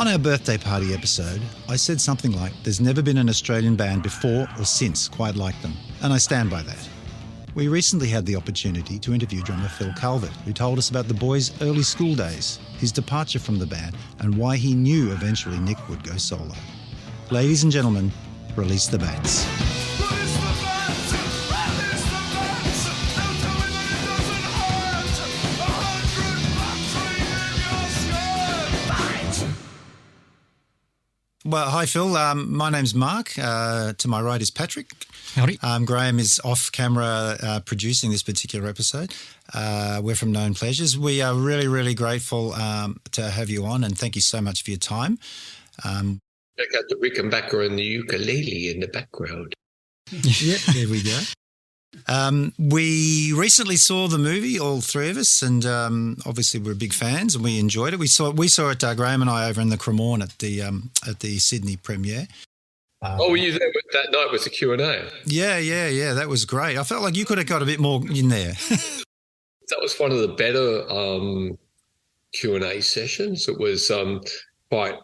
On our birthday party episode, I said something like, there's never been an Australian band before or since quite like them, and I stand by that. We recently had the opportunity to interview drummer Phill Calvert, who told us about the boys' early school days, his departure from the band, and why he knew eventually Nick would go solo. Ladies and gentlemen, release the bats. Well, hi, Phill. My name's Mark. To my right is Patrick. Howdy. Graham is off camera producing this particular episode. We're from Known Pleasures. We are really, really grateful to have you on, and thank you so much for your time. Check out the Rickenbacker and the ukulele in the background. Yep, there we go. We recently saw the movie, all three of us, and obviously we're big fans and we enjoyed it. We saw it, Graham and I, over in the Cremorne at the Sydney premiere. Were you there that night with the Q&A? Yeah. That was great. I felt like you could have got a bit more in there. That was one of the better Q&A sessions. It was quite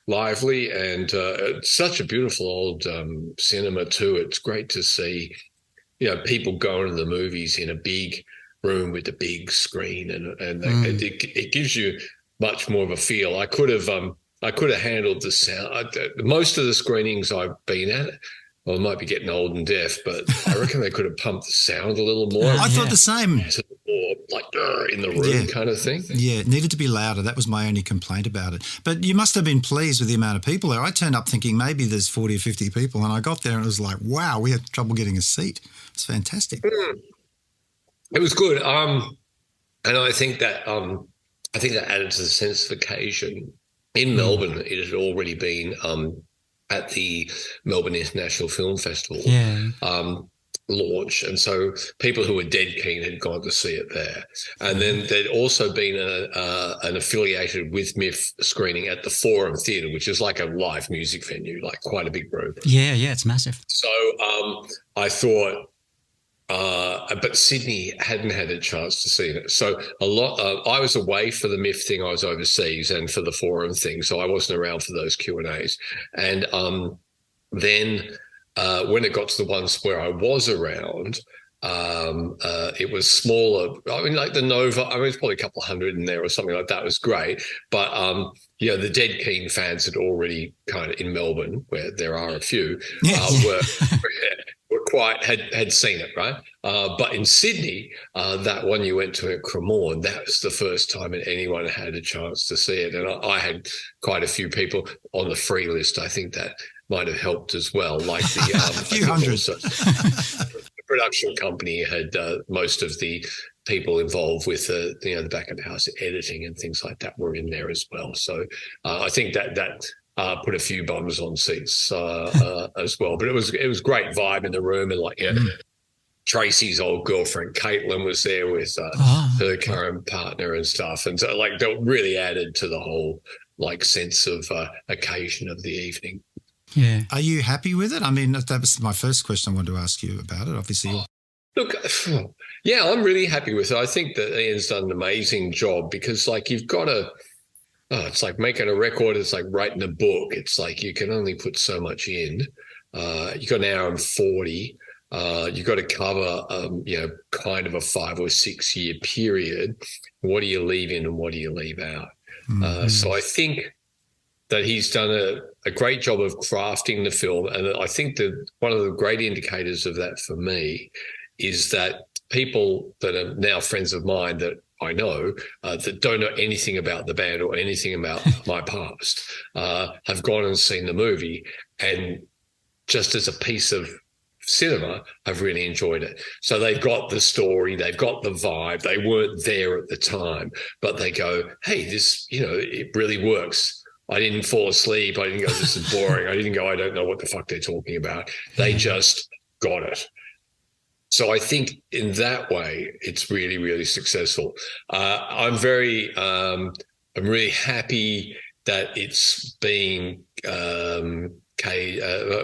lively and such a beautiful old cinema too. It's great to see, people going to the movies in a big room with a big screen, and it gives you much more of a feel. I could have handled the sound. Most of the screenings I've been at, well, I might be getting old and deaf, but I reckon they could have pumped the sound a little more. I thought the same. Or like in the room kind of thing. Yeah, it needed to be louder. That was my only complaint about it. But you must have been pleased with the amount of people there. I turned up thinking maybe there's 40 or 50 people, and I got there and it was like, wow, we had trouble getting a seat. It's fantastic. It was good. And I think that added to the sense of occasion. In Melbourne, it had already been at the Melbourne International Film Festival launch, and so people who were dead keen had gone to see it there. And then there'd also been an affiliated with MIF screening at the Forum Theatre, which is like a live music venue, like quite a big room. Yeah, it's massive. So I thought, but Sydney hadn't had a chance to see it. So I was away for the MIF thing. I was overseas, and for the Forum thing, so I wasn't around for those Q&As. And then when it got to the ones where I was around, it was smaller. I mean, like the Nova, it's probably a couple of hundred in there or something like that. It was great. But, the Dead Keen fans had already kind of, in Melbourne, where there are a few, were quite, had seen it, right? But in Sydney, that one you went to at Cremorne, that was the first time that anyone had a chance to see it. And I had quite a few people on the free list. I think that might have helped as well. Like the a few hundred. The production company had most of the people involved with the back of the house editing and things like that were in there as well. So I think that put a few bums on seats as well. But it was great vibe in the room, and Tracy's old girlfriend Caitlin was there with her current partner and stuff, and so that really added to the whole sense of occasion of the evening. Yeah. Are you happy with it? I mean, that was my first question I wanted to ask you about it, obviously. Look, yeah, I'm really happy with it. I think that Ian's done an amazing job because, you've got to it's like making a record. It's like writing a book. It's like you can only put so much in. You've got an hour and 40. You've got to cover, kind of a 5 or 6 year period. What do you leave in and what do you leave out? So I think that he's done a great job of crafting the film. And I think that one of the great indicators of that for me is that people that are now friends of mine that I know that don't know anything about the band or anything about my past have gone and seen the movie, and just as a piece of cinema, I've really enjoyed it. So they've got the story, they've got the vibe. They weren't there at the time, but they go, hey, this, it really works. I didn't fall asleep. I didn't go, this is boring. I didn't go, I don't know what the fuck they're talking about. They just got it. So I think in that way, it's really, really successful. I'm really happy that it's being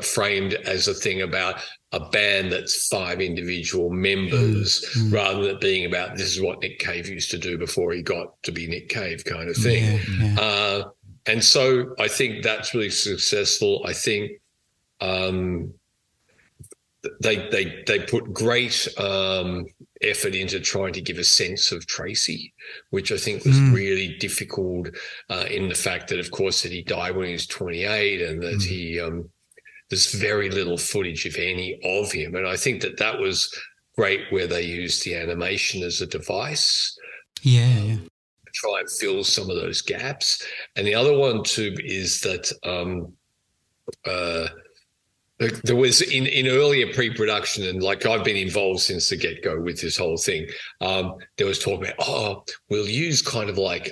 framed as a thing about a band that's 5 individual members rather than it being about this is what Nick Cave used to do before he got to be Nick Cave kind of thing. And so I think that's really successful. I think they put great effort into trying to give a sense of Tracy, which I think was really difficult in the fact that, of course, that he died when he was 28 and that he there's very little footage, if any, of him. And I think that was great where they used the animation as a device. Yeah. Try and fill some of those gaps. And the other one too is that there was in earlier pre-production, and like I've been involved since the get-go with this whole thing, there was talk about, we'll use kind of like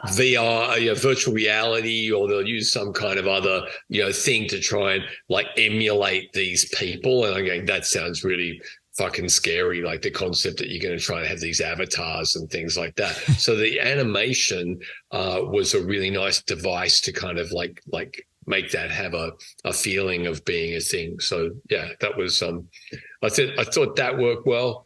VR, virtual reality, or they'll use some kind of other, thing to try and like emulate these people. And I'm going, that sounds really fucking scary, like the concept that you're going to try and have these avatars and things like that. So the animation was a really nice device to kind of like make that have a feeling of being a thing. So yeah, that was I thought that worked well.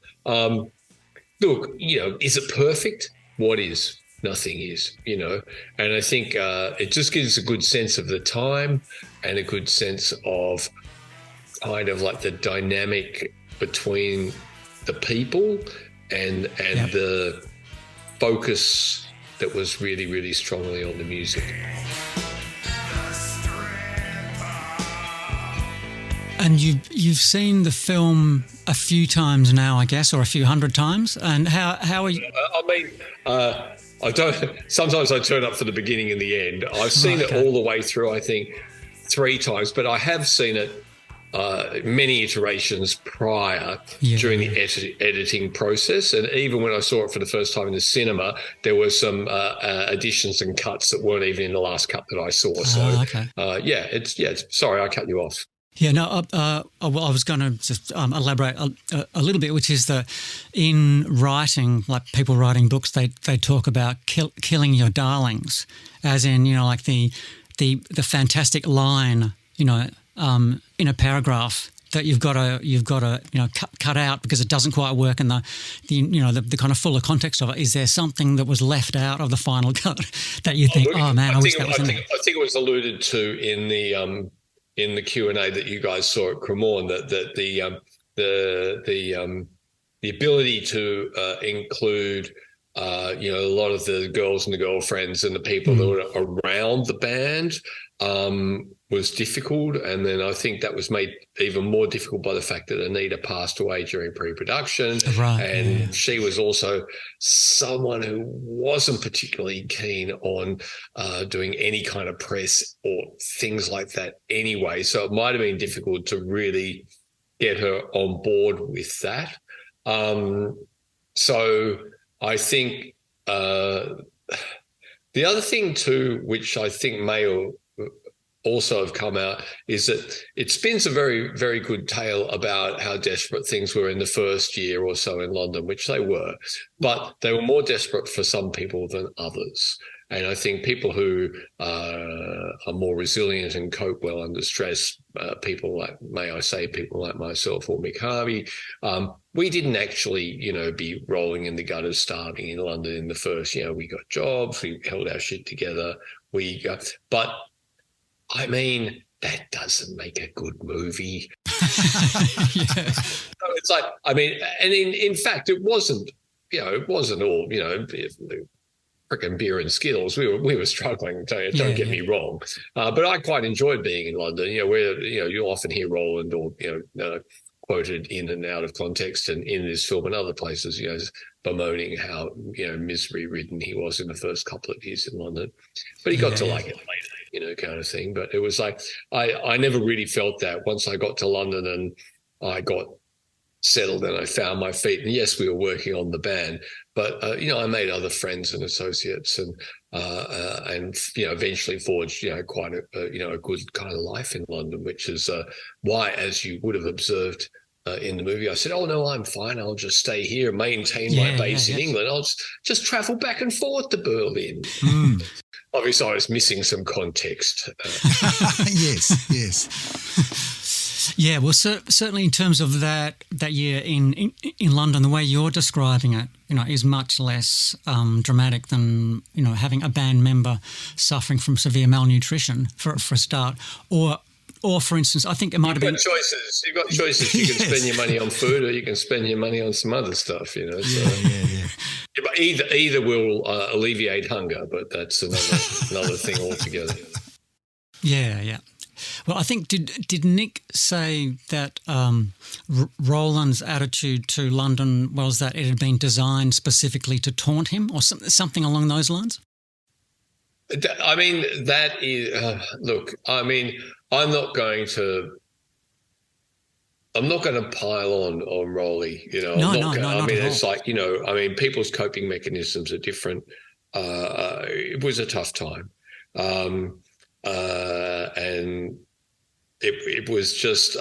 Look, is it perfect? What is? Nothing is, and I think it just gives a good sense of the time and a good sense of kind of like the dynamic between the people and the focus that was really, really strongly on the music. And you've seen the film a few times now, I guess, or a few hundred times. And how are you? I don't. Sometimes I turn up for the beginning and the end. I've seen it all the way through, I think, 3 times, but I have seen it many iterations prior during the editing process. And even when I saw it for the first time in the cinema, there were some additions and cuts that weren't even in the last cut that I saw. So, sorry, I cut you off. Yeah, no, well, I was going to just elaborate a little bit, which is that in writing, like people writing books, they talk about killing your darlings, as in, like the fantastic line, in a paragraph that you've got to cut out because it doesn't quite work in the kind of fuller context of it. Is there something that was left out of the final cut that you think, I wish that was in there? I think it was alluded to in the Q&A that you guys saw at Cremorne, that the ability to include a lot of the girls and the girlfriends and the people that were around the band was difficult. And then I think that was made even more difficult by the fact that Anita passed away during pre-production. Right, and she was also someone who wasn't particularly keen on doing any kind of press or things like that anyway. So it might have been difficult to really get her on board with that. So I think the other thing too, which I think may also have come out, is that it spins a very, very good tale about how desperate things were in the first year or so in London, which they were, but they were more desperate for some people than others. And I think people who are more resilient and cope well under stress, people like myself or Mick Harvey, we didn't actually, be rolling in the gutters, starving in London in the first. We got jobs, we held our shit together. But I mean, that doesn't make a good movie. Yeah. So it's like, I mean, and in fact, it wasn't all, freaking beer and Skittles. We were struggling. Don't get me wrong, but I quite enjoyed being in London. Where you often hear Roland or quoted in and out of context, and in this film and other places, bemoaning how misery ridden he was in the first couple of years in London, but he got to like it later, kind of thing. But it was like I never really felt that once I got to London and I got settled and I found my feet. And yes, we were working on the band, but I made other friends and associates, and eventually forged quite a good kind of life in London, which is why, as you would have observed in the movie, I said, "Oh no, I'm fine. I'll just stay here, maintain my base in England. I'll just travel back and forth to Berlin." Obviously, I was missing some context. Yes. Yeah, well, certainly in terms of that year in London, the way you're describing it, is much less dramatic than having a band member suffering from severe malnutrition for a start, or for instance, I think it might have been choices. You've got choices. You can spend your money on food, or you can spend your money on some other stuff. So. Yeah. But either will alleviate hunger, but that's another thing altogether. Yeah. Well, I think did Nick say that Roland's attitude to London was that it had been designed specifically to taunt him, or something along those lines? I mean, that is look. I mean, I'm not going to pile on Rolly. No, I mean, it's all. like people's coping mechanisms are different. It was a tough time. And it was just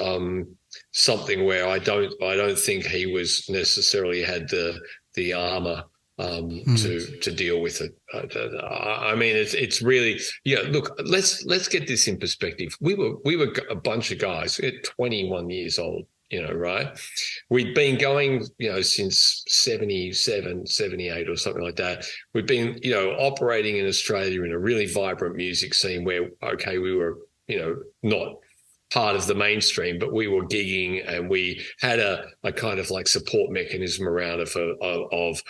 something where I don't think he was necessarily had the armor to deal with it. I mean, it's really Look, let's get this in perspective. We were a bunch of guys, 21 years old. Right? We'd been going, since 77, 78 or something like that. We'd been, operating in Australia in a really vibrant music scene where, okay, we were, not part of the mainstream, but we were gigging and we had a kind of like support mechanism around it of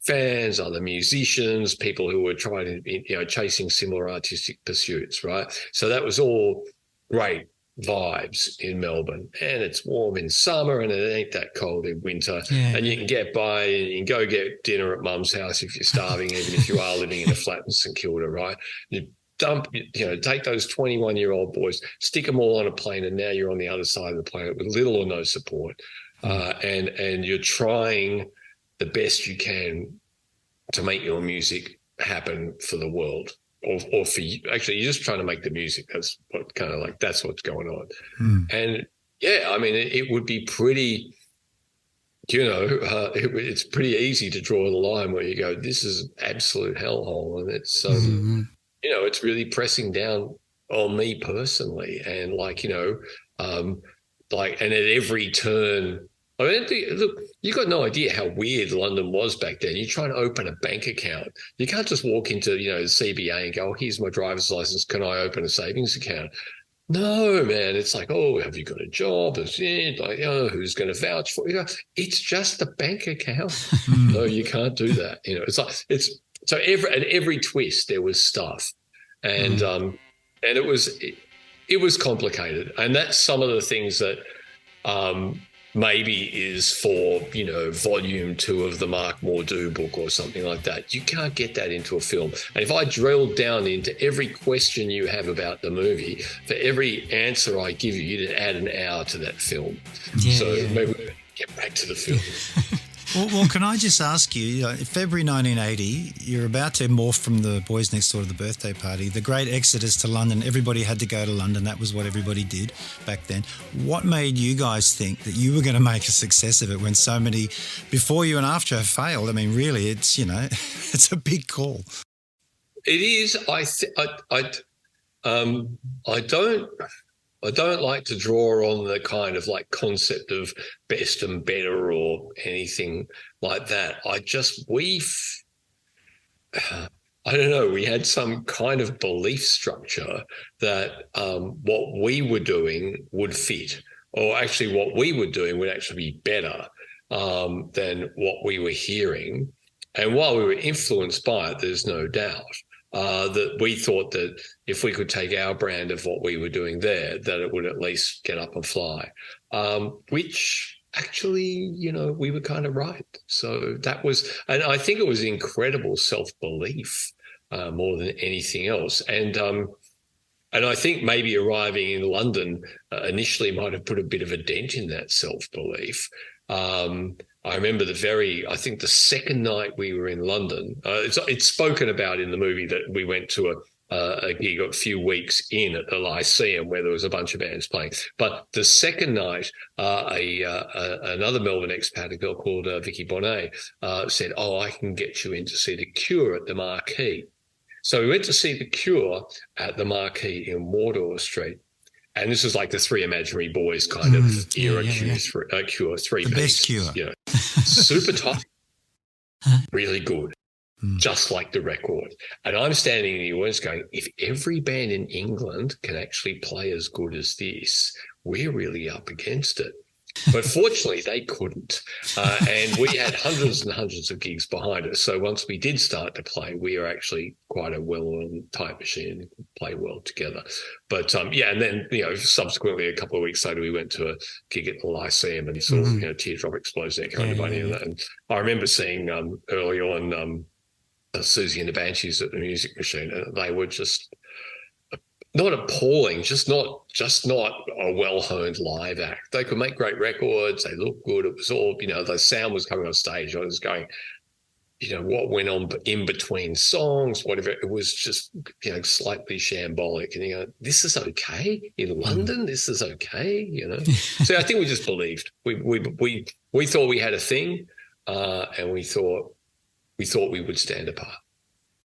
fans, other musicians, people who were trying to, chasing similar artistic pursuits, right? So that was all great vibes in Melbourne, and it's warm in summer and it ain't that cold in winter. And you can get by and you can go get dinner at mum's house if you're starving, even if you are living in a flat in St Kilda, right? You take those 21-year-old boys, stick them all on a plane, and now you're on the other side of the planet with little or no support, and you're trying the best you can to make your music happen for the world. Or for you, actually, you're just trying to make the music. That's what that's what's going on. And I mean, it would be pretty, it's pretty easy to draw the line where you go, this is absolute hellhole, and it's it's really pressing down on me personally, and and at every turn. I mean, look, you got no idea how weird London was back then. You're trying to open a bank account. You can't just walk into, the CBA and go, here's my driver's license. Can I open a savings account? No, man. It's like, oh, have you got a job? It's like, who's going to vouch for you? It's just a bank account. No, you can't do that. It's like, so at every twist there was stuff, and it was complicated, and that's some of the things that maybe is for, volume 2 of the Mark Mordew book or something like that. You can't get that into a film. And if I drilled down into every question you have about the movie, for every answer I give you, you'd add an hour to that film. Maybe we'll get back to the film. Well, can I just ask you, February 1980, you're about to morph from the Boys Next Door to the birthday party, the great exodus to London. Everybody had to go to London. That was what everybody did back then. What made you guys think that you were going to make a success of it when so many before you and after have failed? I mean, really, it's, it's a big call. It is. I don't like to draw on the kind of like concept of best and better or anything like that. I don't know, we had some kind of belief structure that what we were doing would fit, or actually what we were doing would actually be better than what we were hearing. And while we were influenced by it, there's no doubt. That we thought that if we could take our brand of what we were doing there, that it would at least get up and fly, which actually, we were kind of right. So that was, and I think it was incredible self-belief more than anything else. And I think maybe arriving in London initially might have put a bit of a dent in that self-belief. I remember I think the second night we were in London, it's spoken about in the movie that we went to a gig a few weeks in at the Lyceum where there was a bunch of bands playing. But the second night, another Melbourne expat, a girl called Vicky Bonet, said, I can get you in to see The Cure at the Marquee. So we went to see The Cure at the Marquee in Wardour Street. And this was like the Three Imaginary Boys kind of era. Cure, three the piece, best Cure. You know, super tight, really good, just like the record. And I'm standing in the audience going, if every band in England can actually play as good as this, we're really up against it. But fortunately, they couldn't. And we had hundreds and hundreds of gigs behind us. So once we did start to play, we are actually quite a well-oiled type machine and play well together. But and then, subsequently, a couple of weeks later, we went to a gig at the Lyceum and saw, Teardrop Explosion, that kind of money. And I remember seeing early on Susie and the Banshees at the Music Machine, and they were just not appalling, just not a well-honed live act. They could make great records. They looked good. It was all, the sound was coming on stage. I was going, what went on in between songs, whatever. It was just, slightly shambolic. And this is okay in London. This is okay. So I think we just believed. We thought we had a thing, and we thought we would stand apart.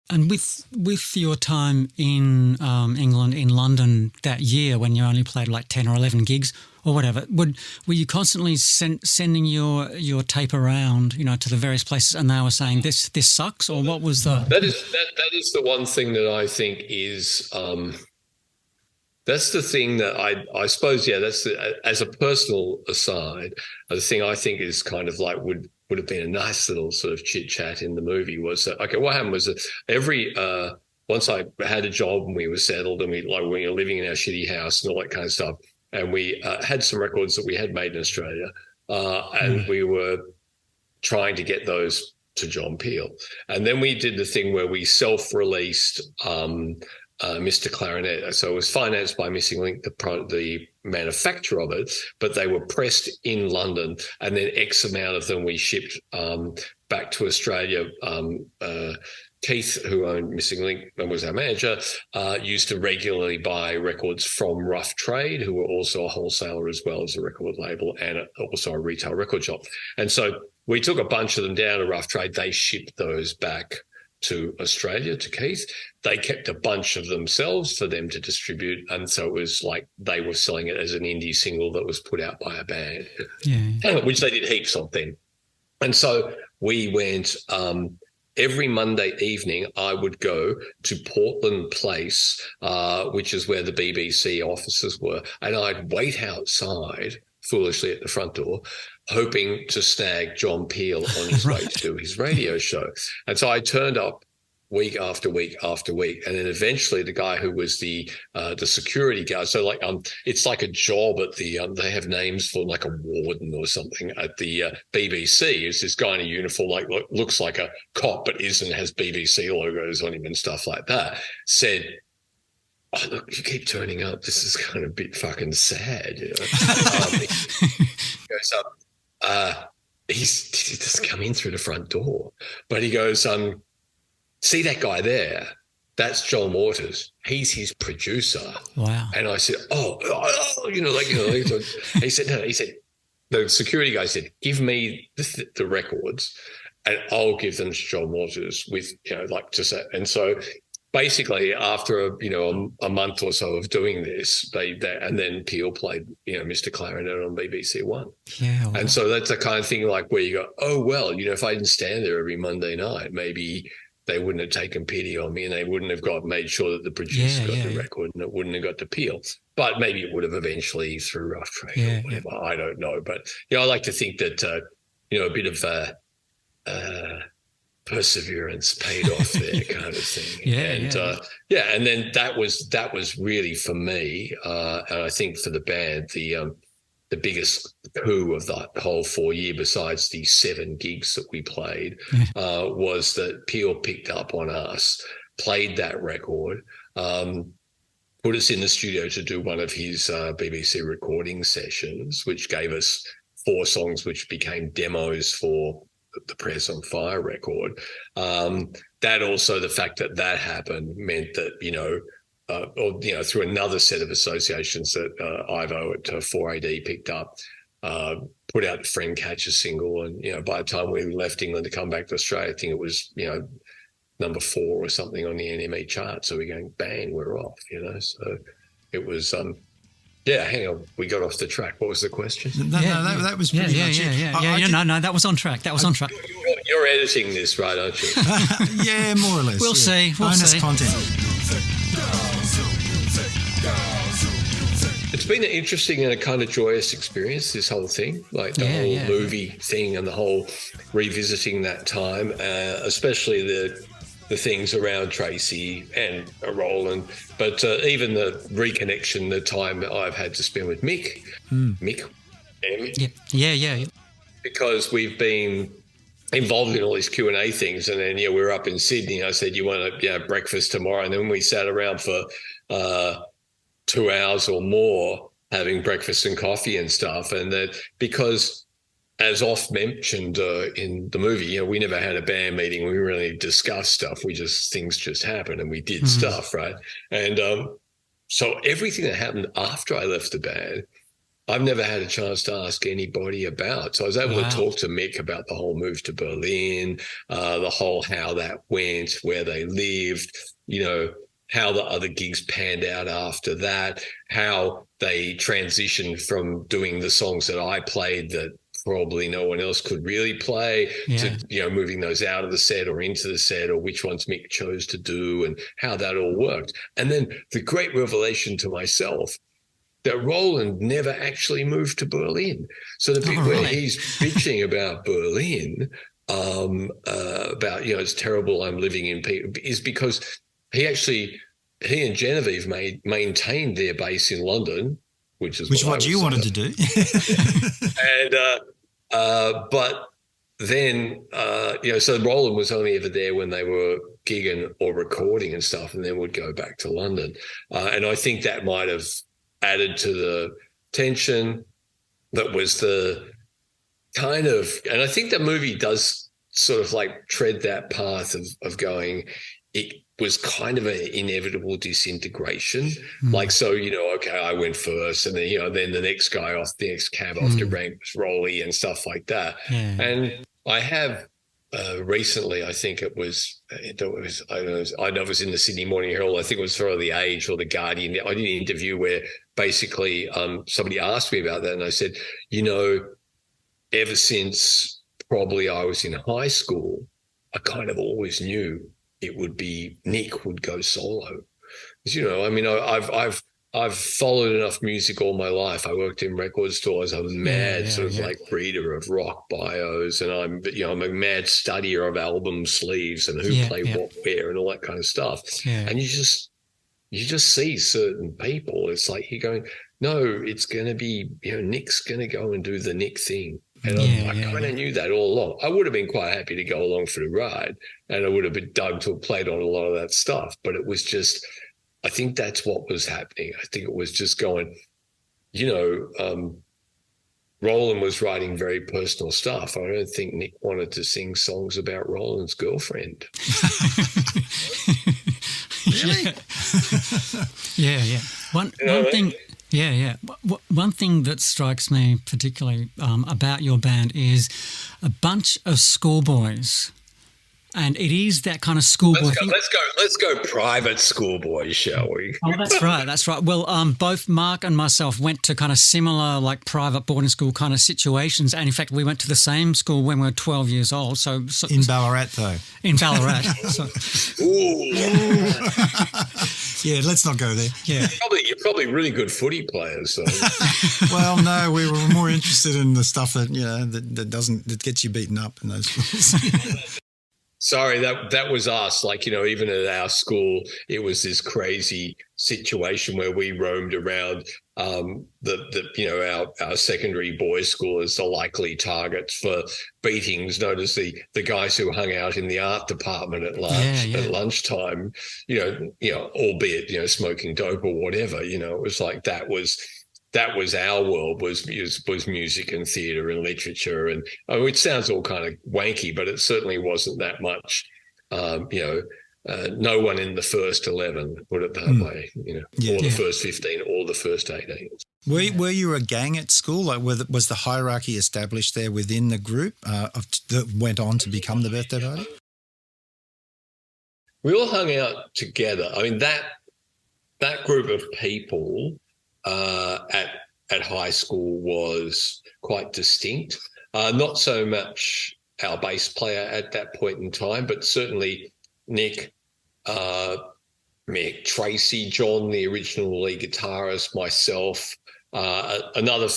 And with your time in England, in London that year, when you only played like 10 or 11 gigs or whatever, were you constantly sending your tape around, to the various places, and they were saying this sucks, or what was the? That is the one thing that I think is. That's the thing that I suppose, that's as a personal aside, the thing I think is kind of like would have been a nice little sort of chit chat in the movie was that, okay, what happened was that once I had a job and we were settled and we were living in our shitty house and all that kind of stuff, and we had some records that we had made in Australia, and we were trying to get those to John Peel. And then we did the thing where we self-released Mr. Clarinet. So it was financed by Missing Link, the manufacturer of it, but they were pressed in London, and then X amount of them we shipped back to Australia. Keith, who owned Missing Link and was our manager, used to regularly buy records from Rough Trade, who were also a wholesaler as well as a record label and also a retail record shop. And so we took a bunch of them down to Rough Trade. They shipped those back to Australia, to Keith. They kept a bunch of themselves for them to distribute. And so it was like they were selling it as an indie single that was put out by a band, which they did heaps of then. And so we went every Monday evening, I would go to Portland Place, which is where the BBC offices were, and I'd wait outside foolishly at the front door, hoping to snag John Peel on his way to do his radio show. And so I turned up week after week after week, and then eventually the guy who was the security guard, so like it's like a job at the they have names for like a warden or something at the BBC. It's this guy in a uniform, like looks like a cop but isn't, has BBC logos on him and stuff like that, said, "Oh, look, you keep turning up. This is kind of a bit fucking sad." He goes up. He just come in through the front door, but he goes, "See that guy there? That's Joel Waters. He's his producer." Wow. And I said, "Oh, He said, no. He said, the security guy said, "Give me the records, and I'll give them to Joel Waters with And so basically, after a month or so of doing this, and then Peel played Mr. Clarinet on BBC One. Yeah, wow. And so that's the kind of thing like where you go, oh well, if I didn't stand there every Monday night, maybe they wouldn't have taken pity on me, and they wouldn't have made sure that the producer got the record, and it wouldn't have got to Peel. But maybe it would have eventually through Rough Trade or whatever. I don't know, but I like to think that a bit of perseverance paid off there, kind of thing. And then that was really for me, and I think for the band, the biggest coup of that whole 4 year, besides the 7 gigs that we played, was that Peel picked up on us, played that record, put us in the studio to do one of his BBC recording sessions, which gave us 4 songs which became demos for the Prayers on Fire record. That also, the fact that happened meant that, through another set of associations that Ivo at 4AD picked up, put out the Friend Catcher single. And, by the time we left England to come back to Australia, I think it was, number 4 or something on the NME chart. So we're going, bang, we're off, So it was, Yeah, hang on. We got off the track. What was the question? That was pretty much it. No, that was on track. That was on track. You're editing this, right, aren't you? Yeah, more or less. We'll see. Bonus content. It's been an interesting and a kind of joyous experience, this whole thing, like the whole movie thing and the whole revisiting that time, especially the things around Tracy and Roland, but even the reconnection, the time that I've had to spend with Mick. Mick. Yeah. Because we've been involved in all these Q&A things, and then we were up in Sydney. I said, you want to breakfast tomorrow? And then we sat around for 2 hours or more having breakfast and coffee and stuff. And that because, as oft mentioned in the movie, we never had a band meeting. We really discussed stuff. Things just happened and we did stuff, right? And so everything that happened after I left the band, I've never had a chance to ask anybody about. So I was able to talk to Mick about the whole move to Berlin, the whole how that went, where they lived, how the other gigs panned out after that, how they transitioned from doing the songs that I played that probably no one else could really play to, moving those out of the set or into the set, or which ones Mick chose to do and how that all worked. And then the great revelation to myself that Roland never actually moved to Berlin. So the bit where he's bitching about Berlin, about, it's terrible I'm living in, is because he and Genevieve maintained their base in London, which what you wanted to do. And but then so Roland was only ever there when they were gigging or recording and stuff, and then would go back to London. And I think that might have added to the tension. That was the kind of, and I think the movie does sort of like tread that path of going, it was kind of an inevitable disintegration. Like, so, okay, I went first, and then, then the next cab off to rank was Rolly and stuff like that. Yeah. And I have recently, I think it was, I know it was in the Sydney Morning Herald. I think it was for The Age or The Guardian. I did an interview where basically somebody asked me about that, and I said, ever since probably I was in high school, I kind of always knew it would be Nick would go solo. I've followed enough music all my life. I worked in record stores. I was mad like reader of rock bios, and I'm a mad studier of album sleeves and who played what where and all that kind of stuff. Yeah. And you just see certain people. It's like you're going, no, it's going to be, Nick's going to go and do the Nick thing. And I kind of knew that all along. I would have been quite happy to go along for the ride, and I would have been dug to have played on a lot of that stuff. But it was just, I think that's what was happening. I think it was just going, Roland was writing very personal stuff. I don't think Nick wanted to sing songs about Roland's girlfriend. Really? Yeah. One thing. Yeah. One thing that strikes me particularly about your band is a bunch of schoolboys, and it is that kind of schoolboy thing. Let's go private schoolboys, shall we? Oh, that's right. Well, both Mark and myself went to kind of similar, like private boarding school kind of situations, and in fact, we went to the same school when we were 12 years old. So in Ballarat, though. In Ballarat. Yeah, let's not go there. Yeah, you're probably really good footy players. So. Well, no, we were more interested in the stuff that that gets you beaten up in those schools. Sorry, that was us. Like, even at our school, it was this crazy situation where we roamed around our secondary boys' school as the likely targets for beatings. Notice the guys who hung out in the art department at lunchtime, albeit smoking dope or whatever. It was like that was our world, was music and theatre and literature, and it sounds all kind of wanky, but it certainly wasn't that much. No one in the first 11, put it that way, or the first 15, or the first 18. Were you a gang at school? Like, was the hierarchy established there within the group that went on to become the birthday party? We all hung out together. I mean, that group of people at high school was quite distinct. Not so much our bass player at that point in time, but certainly Nick, Mick, Tracy, John, the original lead guitarist, myself, another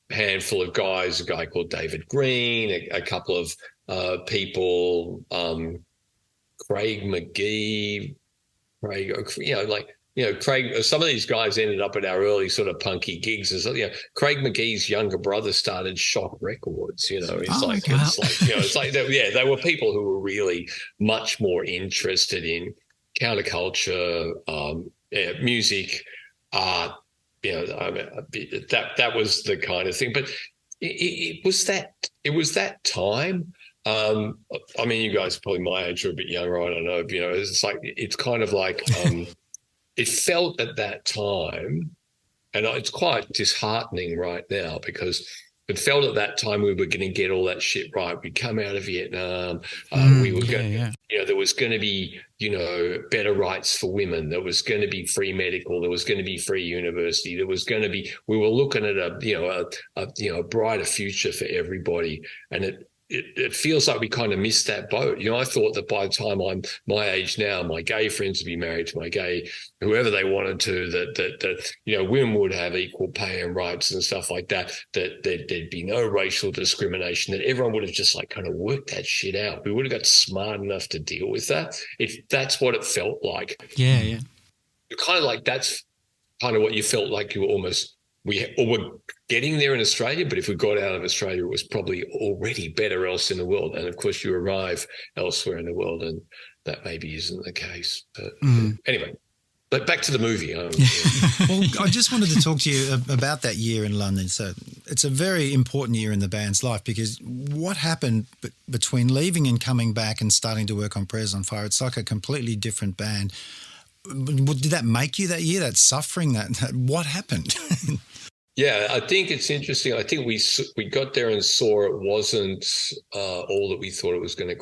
handful of guys, a guy called David Green, a couple of people, Craig McGee, Craig, some of these guys ended up at our early sort of punky gigs. Craig McGee's younger brother started Shock Records. They were people who were really much more interested in counterculture, music, art. That was the kind of thing. But it was that time. You guys are probably my age or a bit younger. I don't know. It's kind of like. It felt at that time, and it's quite disheartening right now, because it felt at that time we were going to get all that shit right. We'd come out of Vietnam. We were going, there was going to be, better rights for women. There was going to be free medical. There was going to be free university. There was going to be. We were looking at a brighter future for everybody, and it feels like we kind of missed that boat. I thought that by the time I'm my age now, my gay friends would be married to my gay, whoever they wanted to, that women would have equal pay and rights and stuff like that, that there'd be no racial discrimination, that everyone would have just kind of worked that shit out. We would have got smart enough to deal with that. If that's what it felt like. Yeah, yeah. Kind of like that's kind of what you felt like you were almost we were getting there in Australia, but if we got out of Australia, it was probably already better else in the world. And of course, you arrive elsewhere in the world, and that maybe isn't the case. But anyway, but back to the movie. Well, I just wanted to talk to you about that year in London. So it's a very important year in the band's life, because what happened between leaving and coming back and starting to work on Prayers on Fire, it's like a completely different band. Did that make you that year, that suffering, that what happened? Yeah, I think it's interesting. I think we got there and saw it wasn't all that we thought it was going to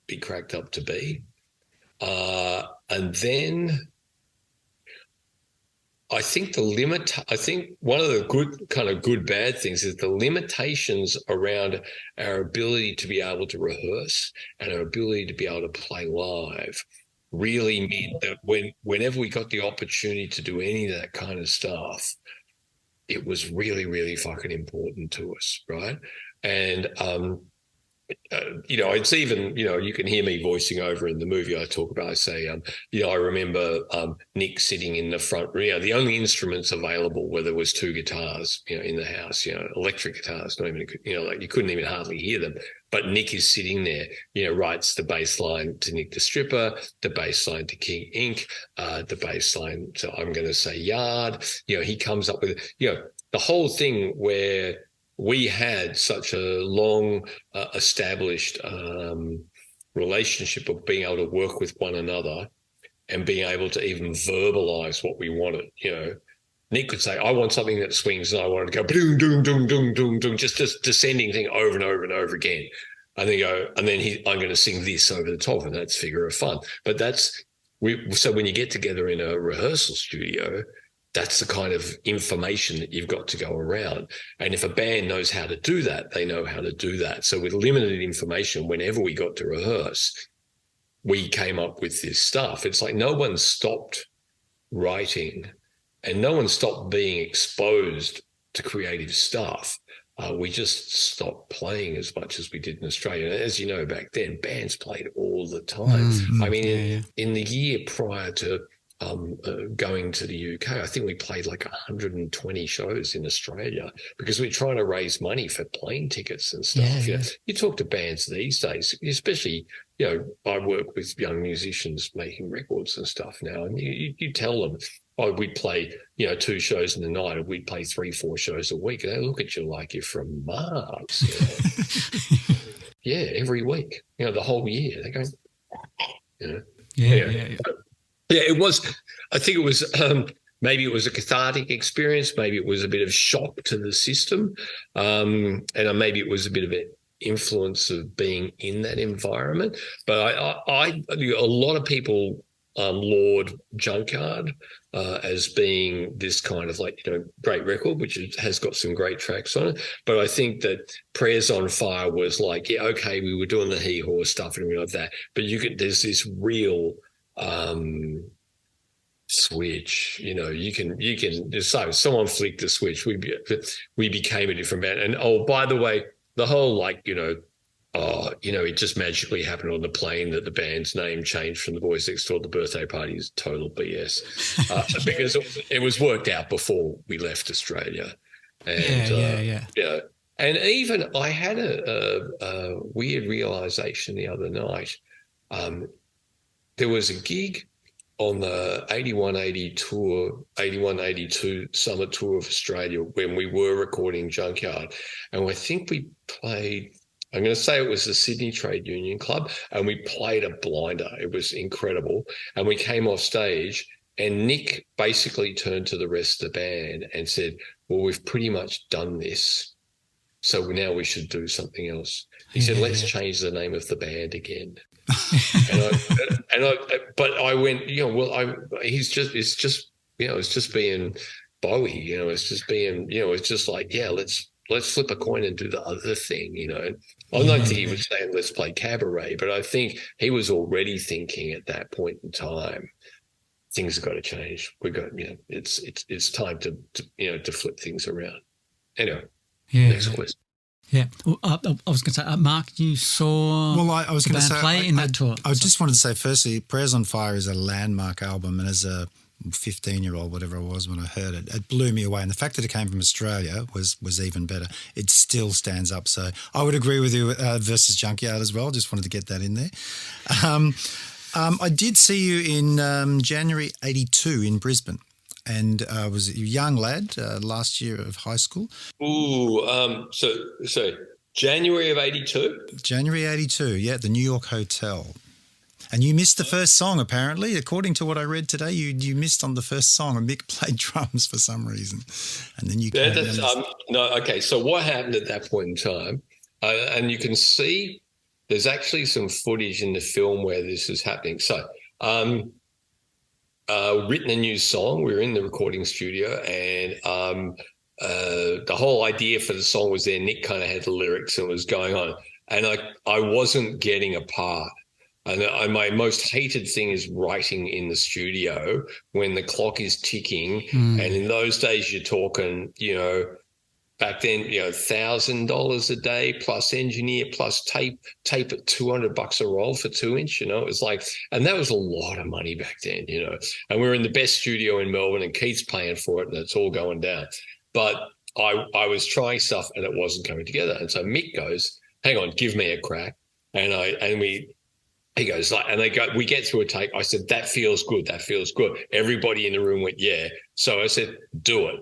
be cracked up to be. And then I think one of the good bad things is the limitations around our ability to be able to rehearse and our ability to be able to play live really meant that whenever we got the opportunity to do any of that kind of stuff, it was really, really fucking important to us, right? And it's even, you can hear me voicing over in the movie. I talk about, I say, I remember Nick sitting in the front. The only instruments available where there was two guitars, in the house, electric guitars, not even, you couldn't even hardly hear them. But Nick is sitting there, writes the bass line to Nick the Stripper, the bass line to King Inc., the bass line to I'm Going to Say Yard. He comes up with, the whole thing where we had such a long established relationship of being able to work with one another and being able to even verbalize what we wanted. Nick could say, I want something that swings, and I want to go boom, doom, doom, doom, doom, doom, just descending thing over and over and over again. And then I'm going to sing this over the top, and that's Figure of Fun. But so when you get together in a rehearsal studio, that's the kind of information that you've got to go around. And if a band knows how to do that, they know how to do that. So with limited information, whenever we got to rehearse, we came up with this stuff. It's like no one stopped writing and no one stopped being exposed to creative stuff. We just stopped playing as much as we did in Australia. And as you know, back then, bands played all the time. In the year prior to going to the UK, I think we played like 120 shows in Australia because we're trying to raise money for plane tickets and stuff. You talk to bands these days, especially, I work with young musicians making records and stuff now, and you tell them, we'd play, 2 shows in the night, and we'd play 3-4 shows a week, and they look at you like you're from Mars. Yeah, every week, the whole year. They're going, Yeah, it was. I think it was. Maybe it was a cathartic experience. Maybe it was a bit of shock to the system, and maybe it was a bit of an influence of being in that environment. But a lot of people Lord Junkyard as being this kind of like, great record, which has got some great tracks on it. But I think that Prayers on Fire was like, yeah, okay, we were doing the hee-haw stuff and everything like that, but there's this real switch, you can so someone flicked the switch, we became a different band. And by the way, the whole it just magically happened on the plane that the band's name changed from the Boys Next Door to the Birthday Party is total BS because it was worked out before we left Australia. And, and even I had a weird realization the other night. There was a gig on the 81-82 summer tour of Australia when we were recording Junkyard. And I think we played, I'm going to say it was the Sydney Trade Union Club, and we played a blinder. It was incredible. And we came off stage and Nick basically turned to the rest of the band and said, well, we've pretty much done this, so now we should do something else. He said, let's change the name of the band again. But I went, it's just being Bowie, it's just being, it's just like, yeah, let's flip a coin and do the other thing, I don't think he was saying let's play Cabaret, but I think he was already thinking at that point in time, things have got to change. We got, it's time to flip things around. Anyway, next question. Yeah, well, I was going to say, Mark, you saw I was going to say, play in that tour. I just wanted to say, firstly, Prayers on Fire is a landmark album, and as a 15-year-old, whatever I was when I heard it, it blew me away. And the fact that it came from Australia was even better. It still stands up. So I would agree with you versus Junkyard as well. Just wanted to get that in there. I did see you in January 82 in Brisbane. And was a young lad, last year of high school. Ooh, so January of 82? January 82, yeah, at the New York Hotel. And you missed the first song, apparently. According to what I read today, you missed on the first song, and Mick played drums for some reason. And then you came okay, so what happened at that point in time, and you can see there's actually some footage in the film where this is happening. So written a new song. We were in the recording studio, and the whole idea for the song was there. Nick kind of had the lyrics and was going on, and I wasn't getting a part. And my most hated thing is writing in the studio when the clock is ticking. And in those days, you're talking, back then, $1,000 a day plus engineer plus tape at $200 a roll for 2-inch. It was like, and that was a lot of money back then. And we were in the best studio in Melbourne, and Keith's paying for it, and it's all going down. But I was trying stuff, and it wasn't coming together. And so Mick goes, "Hang on, give me a crack." He goes like, and we get through a take. I said, "That feels good. That feels good." Everybody in the room went, "Yeah." So I said, "Do it.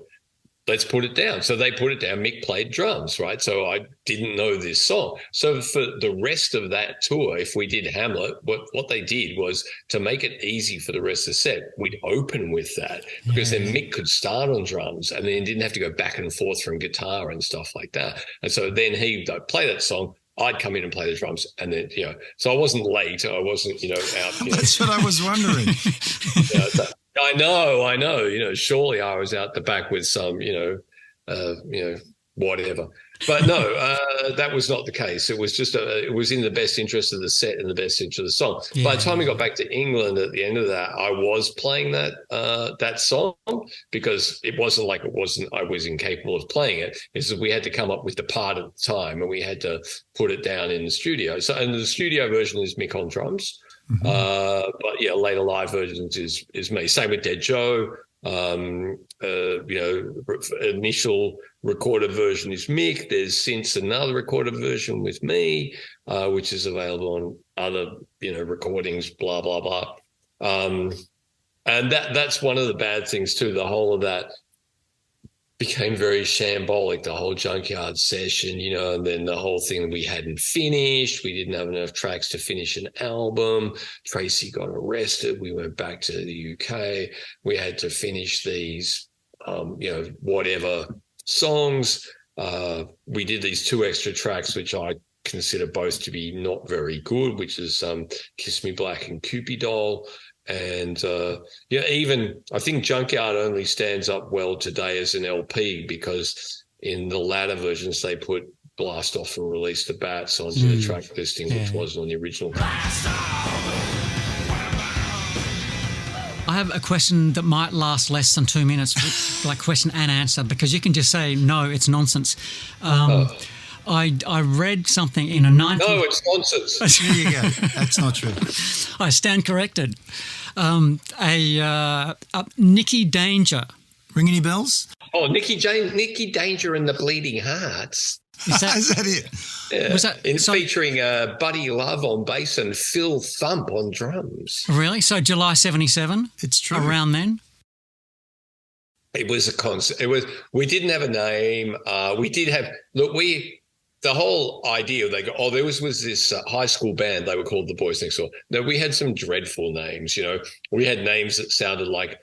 Let's put it down." So they put it down. Mick played drums, right? So I didn't know this song. So for the rest of that tour, if we did Hamlet, what they did was to make it easy for the rest of the set, we'd open with that, because then Mick could start on drums and then didn't have to go back and forth from guitar and stuff like that. And so then he'd play that song. I'd come in and play the drums, and then, so I wasn't late. I wasn't, out. That's what I was wondering. I know. Surely I was out the back with some, whatever. But no, that was not the case. It was just it was in the best interest of the set and the best interest of the song. Yeah. By the time we got back to England at the end of that, I was playing that song, because it wasn't like I was incapable of playing it. It's that we had to come up with the part at the time, and we had to put it down in the studio. So, and the studio version is Mick on drums. Mm-hmm. But yeah, later live versions is me. Same with Dead Joe. Initial recorded version is Mick. There's since another recorded version with me, which is available on other recordings. Blah blah blah. And that's one of the bad things too. The whole of that became very shambolic, the whole Junkyard session, and then the whole thing we hadn't finished. We didn't have enough tracks to finish an album. Tracy got arrested. We went back to the UK. We had to finish these, whatever songs. We did these 2 extra tracks, which I consider both to be not very good, which is Kiss Me Black and Cupid Doll. And even I think Junkyard only stands up well today as an LP because in the latter versions they put Blast Off and Release the Bats onto the track listing, which wasn't on the original. I have a question that might last less than 2 minutes, like question and answer, because you can just say, no, it's nonsense. I read something in a 19... No, it's nonsense. There you go. That's not true. I stand corrected. Nicky Danger. Ring any bells? Oh, Nicky Danger and the Bleeding Hearts. Is that it? Yeah. Was that featuring Buddy Love on bass and Phil Thump on drums? Really? So July 77? It's true. Around then? It was a concert. We didn't have a name. We did have the whole idea there was this high school band. They were called the Boys Next Door. No, we had some dreadful names. We had names that sounded like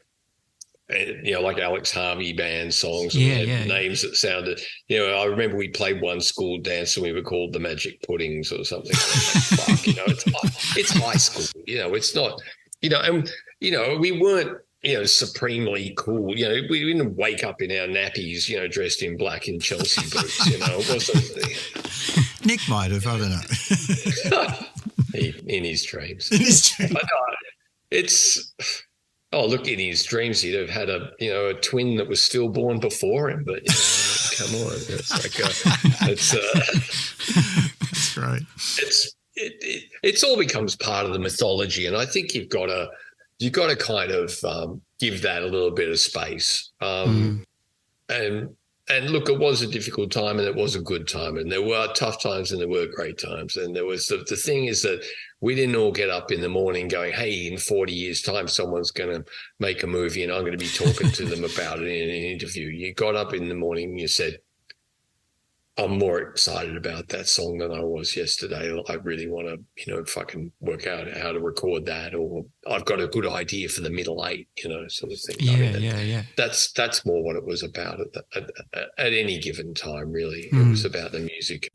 like Alex Harvey band songs. And we had names that sounded. I remember we played one school dance and we were called the Magic Puddings or something. Fuck, it's high school. It's not. And we weren't. Supremely cool. We didn't wake up in our nappies, dressed in black and Chelsea boots. It wasn't. Nick might have. I don't know. In his dreams. In his dreams. Look, in his dreams, he'd have had a twin that was stillborn before him. But come on, it's that's great. It's all becomes part of the mythology, and I think you've got to kind of give that a little bit of space. And look, it was a difficult time and it was a good time, and there were tough times and there were great times. And there was the thing is that we didn't all get up in the morning going, hey, in 40 years' time, someone's going to make a movie and I'm going to be talking to them about it in an interview. You got up in the morning and you said, I'm more excited about that song than I was yesterday. I really want to, fucking work out how to record that, or I've got a good idea for the middle eight, sort of thing. Yeah. That's more what it was about at any given time, really. It was about the music.